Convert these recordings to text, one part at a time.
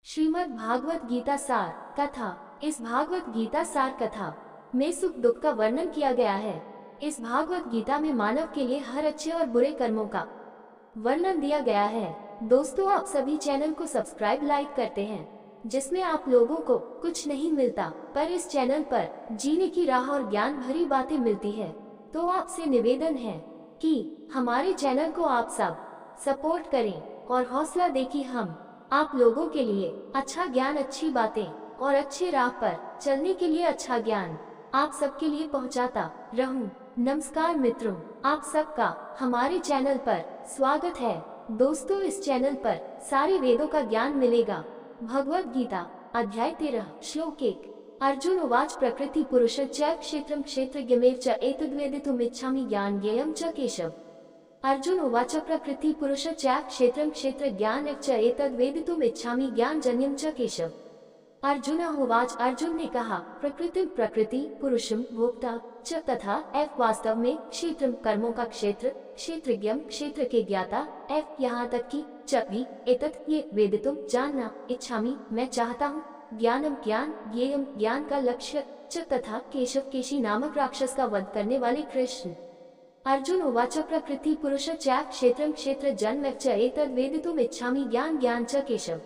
श्रीमद् भागवत गीता सार कथा। इस भागवत गीता सार कथा में सुख दुख का वर्णन किया गया है। इस भागवत गीता में मानव के लिए हर अच्छे और बुरे कर्मों का वर्णन दिया गया है। दोस्तों, आप सभी चैनल को सब्सक्राइब लाइक करते हैं, जिसमें आप लोगों को कुछ नहीं मिलता, पर इस चैनल पर जीने की राह और ज्ञान भरी बातें मिलती है। तो आपसे निवेदन है कि हमारे चैनल को आप सब सपोर्ट करें और हौसला दें कि हम आप लोगों के लिए अच्छा ज्ञान, अच्छी बातें और अच्छे राह पर चलने के लिए अच्छा ज्ञान आप सबके लिए पहुंचाता रहूं। नमस्कार मित्रों, आप सबका हमारे चैनल पर स्वागत है। दोस्तों, इस चैनल पर सारे वेदों का ज्ञान मिलेगा। भगवद गीता अध्याय 13 श्लोक 1। अर्जुन उवाच प्रकृति पुरुष च क्षेत्रं क्षेत्रज्ञमेव च एतद्वेदितुमिच्छामि ज्ञान ज्ञेयं च केशव। अर्जुन उवाच प्रकृति पुरुष च क्षेत्रं क्षेत्रज्ञानं च एतद्वेदितुमिच्छामि ज्ञानजन्यं च केशव। अर्जुन उवाच, अर्जुन ने कहा, प्रकृति प्रकृति, पुरुषम भोक्ता, च तथा एफ वास्तव में, क्षेत्रम कर्मों का क्षेत्र, क्षेत्रज्ञम क्षेत्र के ज्ञाता, एफ यहाँ तक कि, च भी, एतत् ये, वेदितुम जानना, इच्छामि मैं चाहता हूँ, ज्ञानम ज्ञान, ज्ञेयम ज्ञान का लक्ष्य, च तथा केशव केशी नामक राक्षस का वध करने वाले कृष्ण। अर्जुन उवाच प्रकृति पुरुष च क्षेत्रं क्षेत्रज्ञं च एतद्वेदितुमिच्छामि ज्ञान ज्ञान च केशव।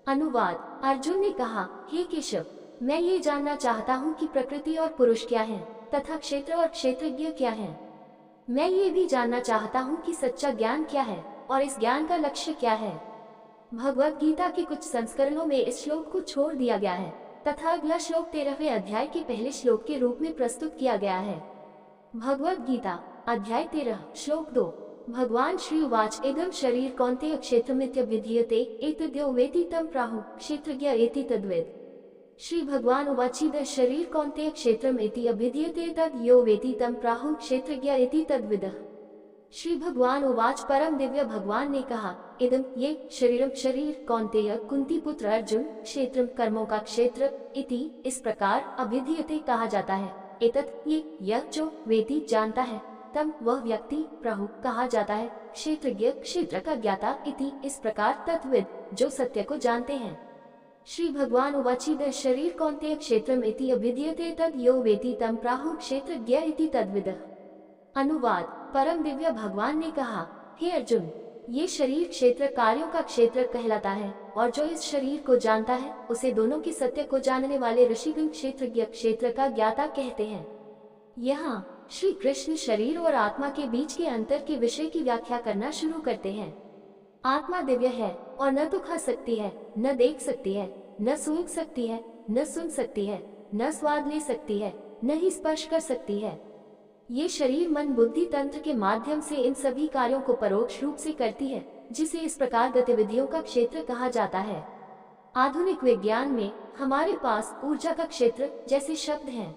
अनुवाद। अर्जुन ने कहा, हे केशव, मैं ये जानना चाहता हूँ कि प्रकृति और पुरुष क्या हैं, तथा क्षेत्र और क्षेत्रज्ञ क्या हैं। मैं ये भी जानना चाहता हूँ कि सच्चा ज्ञान क्या है और इस ज्ञान का लक्ष्य क्या है। भगवद गीता के कुछ संस्करणों में इस श्लोक को छोड़ दिया गया है तथा अगला श्लोक 13वें अध्याय के पहले श्लोक के रूप में प्रस्तुत किया गया है। भगवद गीता अध्याय 13 श्लोक 2। भगवान श्री उवाच, इदं शरीर कौन्तेय क्षेत्रमित्यभिधीयते एतद्यो वेति तं प्राहुः क्षेत्रज्ञ एति तद्वेद। श्री भगवान उवाच, इदं शरीर कौन्तेय क्षेत्रम इति अभिधीयते तद् यो वेति तं प्राहुः क्षेत्रज्ञ एति तद्विदः। श्री भगवान उवाच, परम दिव्य भगवान ने कहा, इदं ये शरीरम शरीर, कौन्तेय कुंती पुत्र अर्जुन, क्षेत्रम कर्मों का क्षेत्र, इति इस प्रकार, अभिधीयते कहा जाता है, एतत् ये यह जो, वेति जानता है, तम वह व्यक्ति, प्रभु कहा जाता है, क्षेत्रज्ञ क्षेत्र का ज्ञाता, इति इस प्रकार, तत्विद जो सत्य को जानते हैं। श्री भगवान उवाच, शरीर कौन्तेय क्षेत्रम इति अभिधीयते तद् यो वेति तम प्राहुः क्षेत्रज्ञ इति तद्विदः। अनुवाद। परम दिव्य भगवान ने कहा, हे अर्जुन, ये शरीर क्षेत्र कार्यों का क्षेत्र कहलाता है और जो इस शरीर को जानता है उसे दोनों की सत्य को जानने वाले ऋषिगण क्षेत्रज्ञ क्षेत्र का ज्ञाता कहते हैं। यहाँ श्री कृष्ण शरीर और आत्मा के बीच के अंतर के विषय की व्याख्या करना शुरू करते हैं। आत्मा दिव्य है और न तो खा सकती है, न देख सकती है, न सूंघ सकती है, न सुन सकती है, न स्वाद ले सकती है, न ही स्पर्श कर सकती है। ये शरीर मन बुद्धि तंत्र के माध्यम से इन सभी कार्यों को परोक्ष रूप से करती है, जिसे इस प्रकार गतिविधियों का क्षेत्र कहा जाता है। आधुनिक विज्ञान में हमारे पास ऊर्जा का क्षेत्र जैसे शब्द हैं।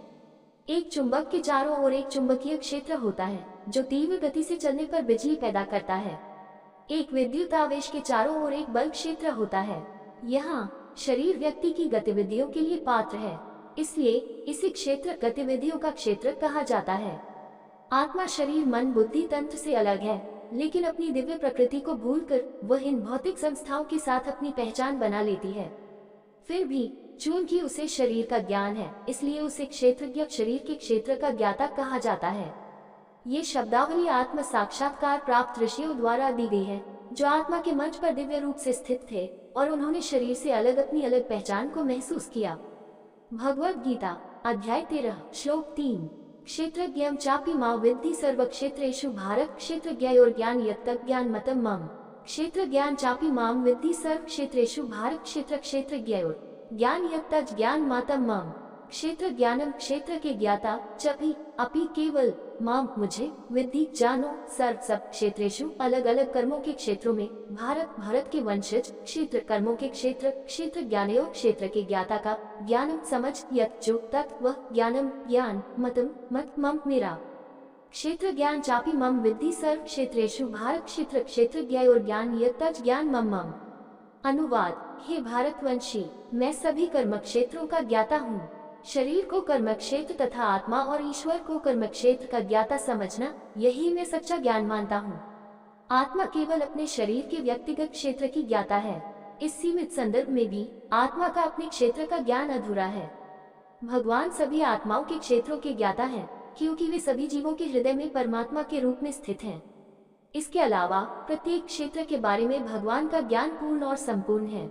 एक चुंबक के चारों ओर एक चुंबकीय क्षेत्र होता है जो तीव्र गति से चलने पर बिजली पैदा करता है। एक विद्युत आवेश के चारों ओर एक बल क्षेत्र होता है। यहाँ शरीर व्यक्ति की गतिविधियों के लिए पात्र है, इसलिए इसे क्षेत्र गतिविधियों का क्षेत्र कहा जाता है। आत्मा शरीर मन बुद्धि तंत्र से अलग है, लेकिन अपनी दिव्य प्रकृति को भूलकर वह इन भौतिक संस्थाओं के साथ अपनी पहचान बना लेती है। फिर भी चूंकि उसे शरीर का ज्ञान है, इसलिए उसे क्षेत्रज्ञ शरीर के क्षेत्र का ज्ञाता कहा जाता है। ये शब्दावली आत्म साक्षात्कार प्राप्त ऋषियों द्वारा दी गई है, जो आत्मा के मंच पर दिव्य रूप से स्थित थे और उन्होंने शरीर से अलग अपनी अलग पहचान को महसूस किया। भगवद गीता अध्याय 13 श्लोक 3। क्षेत्रज्ञं चापि मां विद्धि सर्व क्षेत्रेषु भारत क्षेत्रज्ञयोर्ज्ञान यत्तत् ज्ञानमतं मम। क्षेत्रज्ञान चापि मां विद्धि सर्व क्षेत्रेषु भारत क्षेत्रज्ञयोर् ज्ञान यत्तत् ज्ञानमतं मम। क्षेत्र ज्ञानम क्षेत्र के ज्ञाता, चपि अपि केवल, माम मुझे, विद्धि जानो, सर्व सब क्षेत्रेषु अलग अलग कर्मों के क्षेत्रों में, भारत भारत के वंशज, क्षेत्र कर्मों के क्षेत्र, क्षेत्र ज्ञानयो क्षेत्र के ज्ञाता का, ज्ञानम समझ, यत् जो तत् वह, ज्ञानम ज्ञान, मतम मत मम मेरा। क्षेत्र ज्ञान चापि मम विद्धि सर्व क्षेत्रेषु भारत क्षेत्रज्ञयोर् ज्ञान यत्तत् ज्ञान मम मम। अनुवाद। हे भारतवंशी, मैं सभी कर्म क्षेत्रों का ज्ञाता हूँ। शरीर को कर्म क्षेत्र तथा आत्मा और ईश्वर को कर्म क्षेत्र का ज्ञाता समझना, यही मैं सच्चा ज्ञान मानता हूँ। आत्मा केवल अपने शरीर के व्यक्तिगत क्षेत्र की ज्ञाता है, इस सीमित संदर्भ में भी आत्मा का अपने क्षेत्र का ज्ञान अधूरा है। भगवान सभी आत्माओं के क्षेत्रों के ज्ञाता हैं, क्योंकि वे सभी जीवों के हृदय में परमात्मा के रूप में स्थित हैं। इसके अलावा प्रत्येक क्षेत्र के बारे में भगवान का ज्ञान पूर्ण और संपूर्ण है।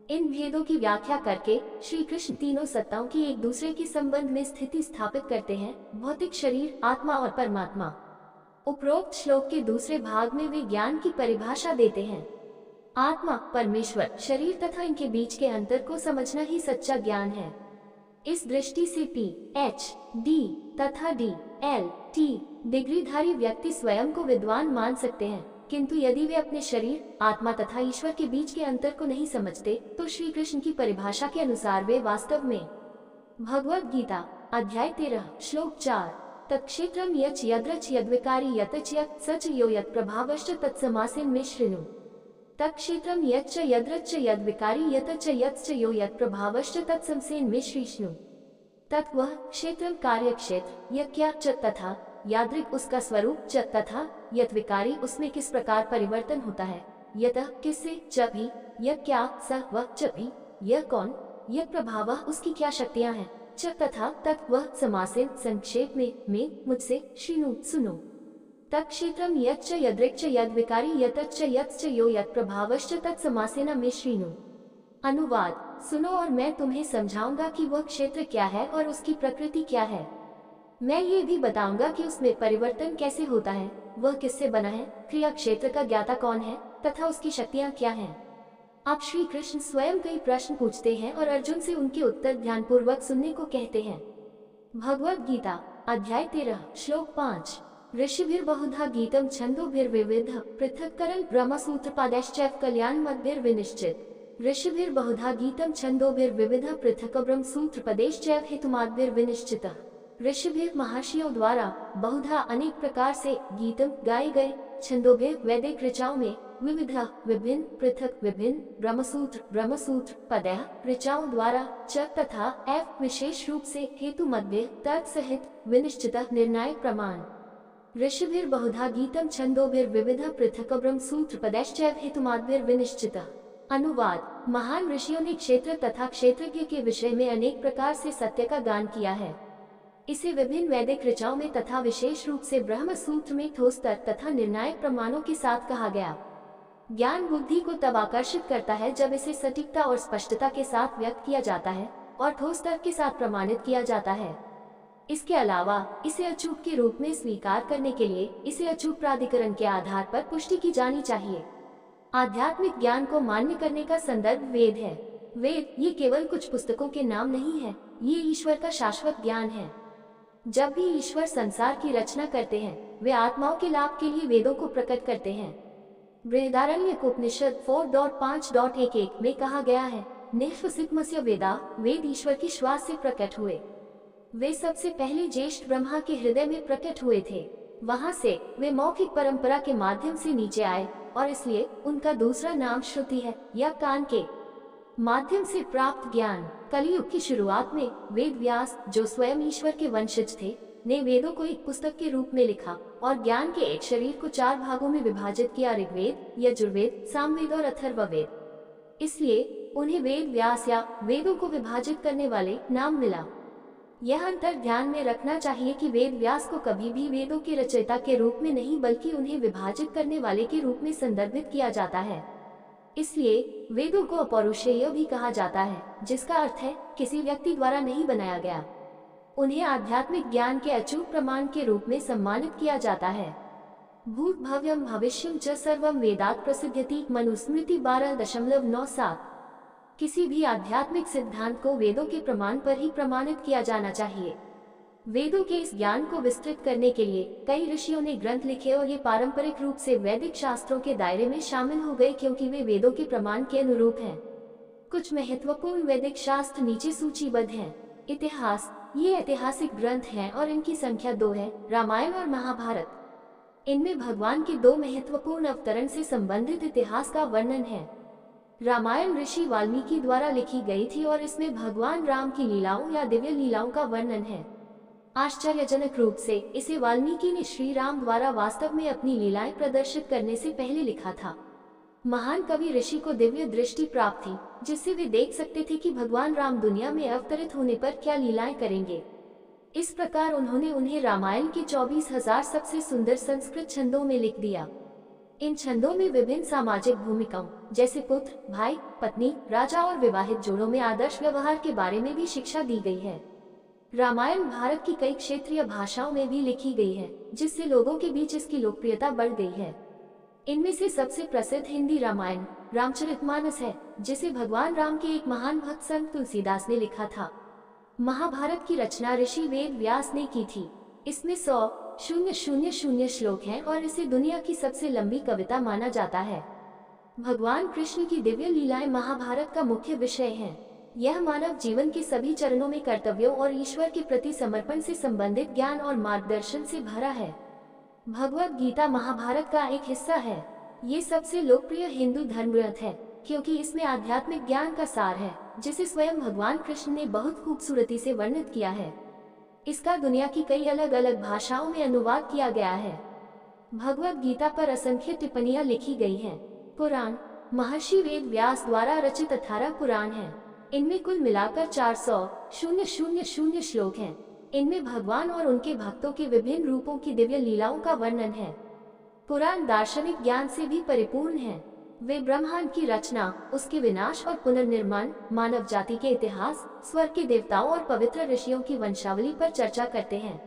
इन भेदों की व्याख्या करके श्री कृष्ण तीनों सत्ताओं की एक दूसरे के संबंध में स्थिति स्थापित करते हैं, भौतिक शरीर, आत्मा और परमात्मा। उपरोक्त श्लोक के दूसरे भाग में वे ज्ञान की परिभाषा देते हैं। आत्मा, परमेश्वर, शरीर तथा इनके बीच के अंतर को समझना ही सच्चा ज्ञान है। इस दृष्टि से PhD तथा DLT डिग्रीधारी व्यक्ति स्वयं को विद्वान मान सकते हैं, किंतु यदि वे अपने शरीर, आत्मा तथा ईश्वर के बीच के अंतर को नहीं समझते तो श्री कृष्ण की परिभाषा के अनुसार वे वास्तव में भगवद गीता अध्याय 13 श्लोक 4 तत्क्षेत्रम यच यद्रच यद्विकारी यतच यत् सच यो यत् प्रभावश्च तत्समासेन में शृणु। तत्क्षेत्रम यच्च यद्रच यद्विकारी यतच यत्च यो यत् प्रभावश्च तत्समसेन में श्रीष्णु। तत् वह क्षेत्र कार्य क्षेत्र, यह क्या च तथा यादृक उसका स्वरूप च तथा यत् विकारी उसमें किस प्रकार परिवर्तन होता है, यतः किससे, च भी यह क्या, स वह च भी यह कौन, यह प्रभाव उसकी क्या शक्तियां हैं, च तथा तत् वह समासेन संक्षेप में मुझसे श्रीनु सुनो। तत्क्षेत्रम यच्च यदृक्च यद्विकारी यतच्च यत्च यो यत् प्रभावश्च तत्समासेन में श्रीनु। अनुवाद: सुनो और मैं तुम्हें समझाऊंगा कि वह क्षेत्र क्या है और उसकी प्रकृति क्या है। मैं ये भी बताऊंगा कि उसमें परिवर्तन कैसे होता है, वह किससे बना है, क्रिया क्षेत्र का ज्ञाता कौन है तथा उसकी शक्तियां क्या हैं। अब श्री कृष्ण स्वयं कई प्रश्न पूछते हैं और अर्जुन से उनके उत्तर ध्यानपूर्वक सुनने को कहते हैं। भगवद गीता अध्याय 13 श्लोक 5 ऋषिभिर्बहुधा गीतम छंदोभिर्विविध पृथक्करण ब्रह्मसूत्रपादैश्चैव कल्याणमद्भिर्विनिश्चित। ऋषिभिर्बहुधा गीतम छंदोभिर्विविध पृथक् ब्रह्मसूत्रपदैश्चैव हेतुमाद्भिर्विनिश्चितः। ऋषिभिर महर्षियों द्वारा बहुधा अनेक प्रकार से गीतम गाए गए, छंदोभिर वैदिक ऋचाओं में, विविध विभिन्न, पृथक विभिन्न, ब्रह्मसूत्र पदः ऋचाओं द्वारा, च तथा एव विशेष रूप से, हेतु मध्य तर्क सहित, विनिश्चितः निर्णायक प्रमाण। ऋषिभिर बहुधा गीतम छंदोभिर विविध पृथक ब्रह्मसूत्र पदैश्चैव हेतुमाद्भिर विनिश्चितः। अनुवाद: महान ऋषियों ने क्षेत्र तथा क्षेत्रज्ञ के विषय में अनेक प्रकार से सत्य का गान किया है। इसे विभिन्न वैदिक ऋचाओं में तथा विशेष रूप से ब्रह्म सूत्र में ठोस तर्क तथा निर्णायक प्रमाणों के साथ कहा गया। ज्ञान बुद्धि को तब आकर्षित करता है जब इसे सटीकता और स्पष्टता के साथ व्यक्त किया जाता है और ठोस तर्क के साथ प्रमाणित किया जाता है। इसके अलावा इसे अचूक के रूप में स्वीकार करने के लिए इसे अचूक प्राधिकरण के आधार पर पुष्टि की जानी चाहिए। आध्यात्मिक ज्ञान को मान्य करने का संदर्भ वेद है। वेद ये केवल कुछ पुस्तकों के नाम नहीं है, ये ईश्वर का शाश्वत ज्ञान है। जब भी ईश्वर संसार की रचना करते हैं, वे आत्माओं के लाभ के लिए वेदों को प्रकट करते हैं। बृहदारण्यक उपनिषद 4.5.11 में कहा गया है, निःश्वसितमस्य वेदा, वेद ईश्वर की श्वास से प्रकट हुए। वे सबसे पहले ज्येष्ठ ब्रह्मा के हृदय में प्रकट हुए थे। वहां से वे मौखिक परंपरा के माध्यम से नीचे आए और इसलिए उनका दूसरा नाम श्रुति है या कान के माध्यम से प्राप्त ज्ञान। कलियुग की शुरुआत में वेद व्यास, जो स्वयं ईश्वर के वंशज थे, ने वेदों को एक पुस्तक के रूप में लिखा और ज्ञान के एक शरीर को 4 भागों में विभाजित किया, ऋग्वेद, यजुर्वेद, सामवेद और अथर्ववेद। इसलिए उन्हें वेद व्यास या वेदों को विभाजित करने वाले नाम मिला। यह अंतर ध्यान में रखना चाहिए कि वेद व्यास को कभी भी वेदों के रचयिता के रूप में नहीं बल्कि उन्हें विभाजित करने वाले के रूप में संदर्भित किया जाता है। इसलिए वेदों को अपौरुषेय भी कहा जाता है, जिसका अर्थ है किसी व्यक्ति द्वारा नहीं बनाया गया। उन्हें आध्यात्मिक ज्ञान के अचूक प्रमाण के रूप में सम्मानित किया जाता है। भूत भव्यम भविष्यम च सर्वम वेदात् प्रसिद्ध्यति मनुस्मृति 12.97। किसी भी आध्यात्मिक सिद्धांत को वेदों के प्रमाण पर ही प्रमाणित किया जाना चाहिए। वेदों के इस ज्ञान को विस्तृत करने के लिए कई ऋषियों ने ग्रंथ लिखे और ये पारंपरिक रूप से वैदिक शास्त्रों के दायरे में शामिल हो गए क्योंकि वे वेदों के प्रमाण के अनुरूप हैं। कुछ महत्वपूर्ण वैदिक शास्त्र नीचे सूचीबद्ध हैं। इतिहास, ये ऐतिहासिक ग्रंथ हैं और इनकी संख्या 2 है, रामायण और महाभारत। इनमें भगवान के 2 महत्वपूर्ण अवतरण से संबंधित इतिहास का वर्णन है। रामायण ऋषि वाल्मीकि द्वारा लिखी गई थी और इसमें भगवान राम की लीलाओं या दिव्य लीलाओं का वर्णन है। आश्चर्यजनक रूप से इसे वाल्मीकि ने श्री राम द्वारा वास्तव में अपनी लीलाएं प्रदर्शित करने से पहले लिखा था। महान कवि ऋषि को दिव्य दृष्टि प्राप्त थी, जिससे वे देख सकते थे कि भगवान राम दुनिया में अवतरित होने पर क्या लीलाएं करेंगे। इस प्रकार उन्होंने उन्हें रामायण के 24,000 सबसे सुंदर संस्कृत छंदों में लिख दिया। इन छंदों में विभिन्न सामाजिक भूमिकाओं जैसे पुत्र, भाई, पत्नी, राजा और विवाहित जोड़ों में आदर्श व्यवहार के बारे में भी शिक्षा दी गई है। रामायण भारत की कई क्षेत्रीय भाषाओं में भी लिखी गई है, जिससे लोगों के बीच इसकी लोकप्रियता बढ़ गई है। इनमें से सबसे प्रसिद्ध हिंदी रामायण रामचरितमानस है, जिसे भगवान राम के एक महान भक्त संत तुलसीदास ने लिखा था। महाभारत की रचना ऋषि वेद व्यास ने की थी। इसमें 100,000 श्लोक हैं और इसे दुनिया की सबसे लंबी कविता माना जाता है। भगवान कृष्ण की दिव्य लीलाएं महाभारत का मुख्य विषय हैं। यह मानव जीवन के सभी चरणों में कर्तव्यों और ईश्वर के प्रति समर्पण से संबंधित ज्ञान और मार्गदर्शन से भरा है। भगवद गीता महाभारत का एक हिस्सा है। ये सबसे लोकप्रिय हिंदू धर्म ग्रंथ है, क्योंकि इसमें आध्यात्मिक ज्ञान का सार है, जिसे स्वयं भगवान कृष्ण ने बहुत खूबसूरती से वर्णित किया है। इसका दुनिया की कई अलग अलग भाषाओं में अनुवाद किया गया है। भगवद गीता पर असंख्य टिप्पणियां लिखी गई हैं। पुराण महर्षि वेद व्यास द्वारा रचित 18 पुराण हैं। इनमें कुल मिलाकर 400,000 श्लोक हैं। इनमें भगवान और उनके भक्तों के विभिन्न रूपों की दिव्य लीलाओं का वर्णन है। पुराण दार्शनिक ज्ञान से भी परिपूर्ण हैं। वे ब्रह्मांड की रचना, उसके विनाश और पुनर्निर्माण, मानव जाति के इतिहास, स्वर्ग के देवताओं और पवित्र ऋषियों की वंशावली पर चर्चा करते हैं।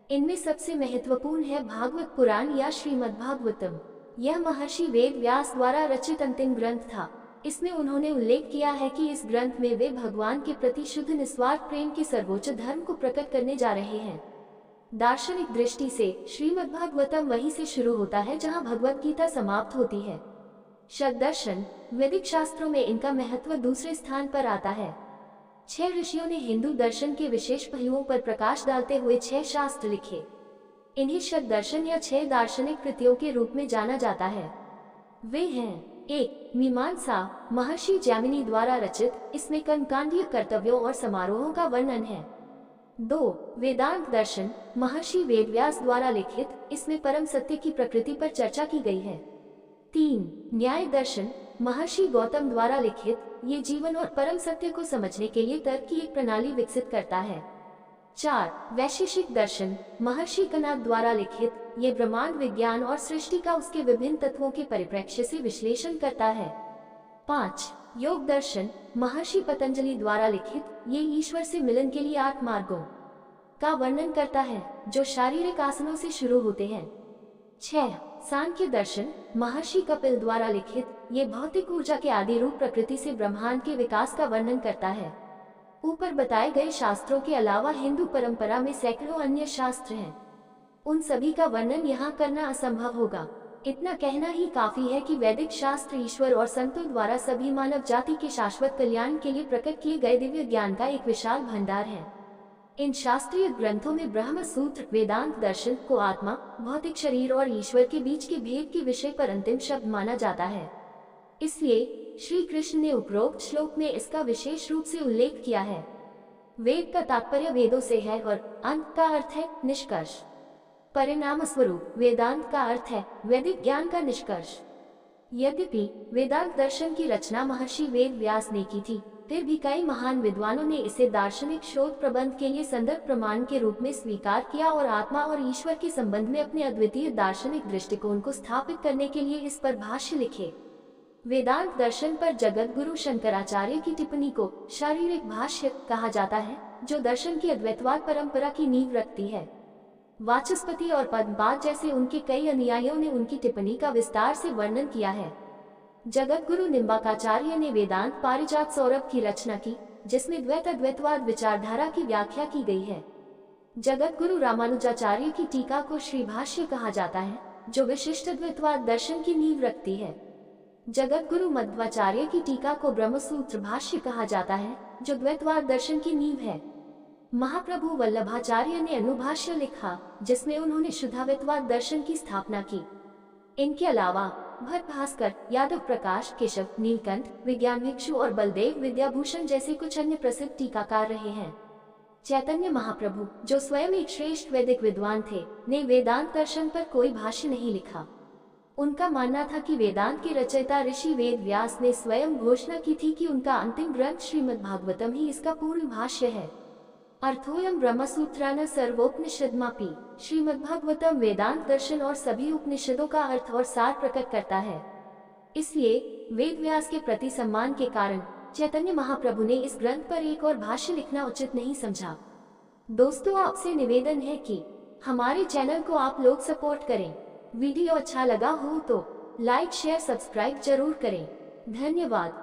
इनमें सबसे महत्वपूर्ण है भागवत पुराण या श्रीमद्भागवतम। यह महर्षि वेद व्यास द्वारा रचित अंतिम ग्रंथ था। इसमें उन्होंने उल्लेख किया है कि इस ग्रंथ में वे भगवान के प्रति शुद्ध निस्वार्थ प्रेम के सर्वोच्च धर्म को प्रकट करने जा रहे हैं। दार्शनिक दृष्टि से श्रीमद्भागवतम वहीं से शुरू होता है जहां भगवद गीता समाप्त होती है। शब्ददर्शन वैदिक शास्त्रों में इनका महत्व दूसरे स्थान पर आता है। 6 ऋषियों ने हिंदू दर्शन के विशेष पहलुओं पर प्रकाश डालते हुए 6 शास्त्र लिखे। इन्हें शब्ददर्शन या 6 दार्शनिक कृतियों के रूप में जाना जाता है। वे हैं: 1. मीमांसा महर्षि जैमिनी द्वारा रचित। इसमें कर्मकांडीय कर्तव्यों और समारोहों का वर्णन है। 2. वेदांत दर्शन महर्षि वेदव्यास द्वारा लिखित। इसमें परम सत्य की प्रकृति पर चर्चा की गई है। 3. न्याय दर्शन महर्षि गौतम द्वारा लिखित। ये जीवन और परम सत्य को समझने के लिए तर्क की एक प्रणाली विकसित करता है। 4. वैशेषिक दर्शन महर्षि कनाद द्वारा लिखित। ये ब्रह्मांड विज्ञान और सृष्टि का उसके विभिन्न तत्वों के परिप्रेक्ष्य से विश्लेषण करता है। 5. योग दर्शन महर्षि पतंजलि द्वारा लिखित। ये ईश्वर से मिलन के लिए 8 मार्गों का वर्णन करता है, जो शारीरिक आसनों से शुरू होते हैं। 6. सांख्य दर्शन महर्षि कपिल द्वारा लिखित। ये भौतिक ऊर्जा के आदि रूप प्रकृति से ब्रह्मांड के विकास का वर्णन करता है। ऊपर बताए गए शास्त्रों के अलावा हिंदू परंपरा में सैकड़ों अन्य शास्त्र हैं। उन सभी का वर्णन यहाँ करना असंभव होगा। इतना कहना ही काफी है कि वैदिक शास्त्र ईश्वर और संतों द्वारा सभी मानव जाति के शाश्वत कल्याण के लिए प्रकट किए गए दिव्य ज्ञान का एक विशाल भंडार है। इन शास्त्रीय ग्रंथों में ब्रह्म सूत्र वेदांत दर्शन को आत्मा, भौतिक शरीर और ईश्वर के बीच के भेद के विषय पर अंतिम शब्द माना जाता है। इसलिए श्री कृष्ण ने उपरोक्त श्लोक में इसका विशेष रूप से उल्लेख किया है। वेद का तात्पर्य वेदों से है और अंत का अर्थ है निष्कर्ष। परिणाम स्वरूप वेदांत का अर्थ है वैदिक ज्ञान का निष्कर्ष। यद्यपि वेदांत दर्शन की रचना महर्षि वेद व्यास ने की थी, फिर भी कई महान विद्वानों ने इसे दार्शनिक शोध प्रबंध के लिए संदर्भ प्रमाण के रूप में स्वीकार किया और आत्मा और ईश्वर के संबंध में अपने अद्वितीय दार्शनिक दृष्टिकोण को स्थापित करने के लिए इस पर भाष्य लिखे। वेदांत दर्शन पर जगत गुरु शंकराचार्य की टिप्पणी को शारीरिक भाष्य कहा जाता है, जो दर्शन की अद्वैतवाद परंपरा की नींव रखती है। वाचस्पति और पद्मपाद जैसे उनके कई अनुयायियों ने उनकी टिप्पणी का विस्तार से वर्णन किया है। जगत गुरु निम्बाकाचार्य ने वेदांत पारिजात सौरभ की रचना की, जिसमें द्वैत अद्वैतवाद विचारधारा की व्याख्या की गई है। जगत गुरु रामानुजाचार्य की टीका को श्री भाष्य कहा जाता है, जो विशिष्ट अद्वैतवाद दर्शन की नींव रखती है। जगत गुरु मध्वाचार्य की टीका को ब्रह्मसूत्र भाष्य कहा जाता है, जो द्वैतवाद दर्शन की नींव है। महाप्रभु वल्लभाचार्य ने अनुभाष्य लिखा, जिसमें उन्होंने शुद्धाद्वैतवाद दर्शन की स्थापना की। इनके अलावा भट्ट भास्कर, यादव प्रकाश, केशव, नीलकंठ, विज्ञान भिक्षु और बलदेव विद्याभूषण जैसे कुछ अन्य प्रसिद्ध टीकाकार रहे हैं। चैतन्य महाप्रभु, जो स्वयं एक श्रेष्ठ वैदिक विद्वान थे, ने वेदांत दर्शन पर कोई भाष्य नहीं लिखा। उनका मानना था कि वेदांत के रचयिता ऋषि वेद व्यास ने स्वयं घोषणा की थी कि उनका अंतिम ग्रंथ श्रीमद् भागवतम ही इसका पूर्ण भाष्य है। अर्थोयम ब्रह्मसूत्रान सर्वोपनिषदमापि। श्रीमद्भागवतम वेदांत दर्शन और सभी उपनिषदों का अर्थ और सार प्रकट करता है। इसलिए वेद व्यास के प्रति सम्मान के कारण चैतन्य महाप्रभु ने इस ग्रंथ पर एक और भाष्य लिखना उचित नहीं समझा। दोस्तों, आपसे निवेदन है कि हमारे चैनल को आप लोग सपोर्ट करें। वीडियो अच्छा लगा हो तो लाइक शेयर सब्सक्राइब जरूर करें। धन्यवाद।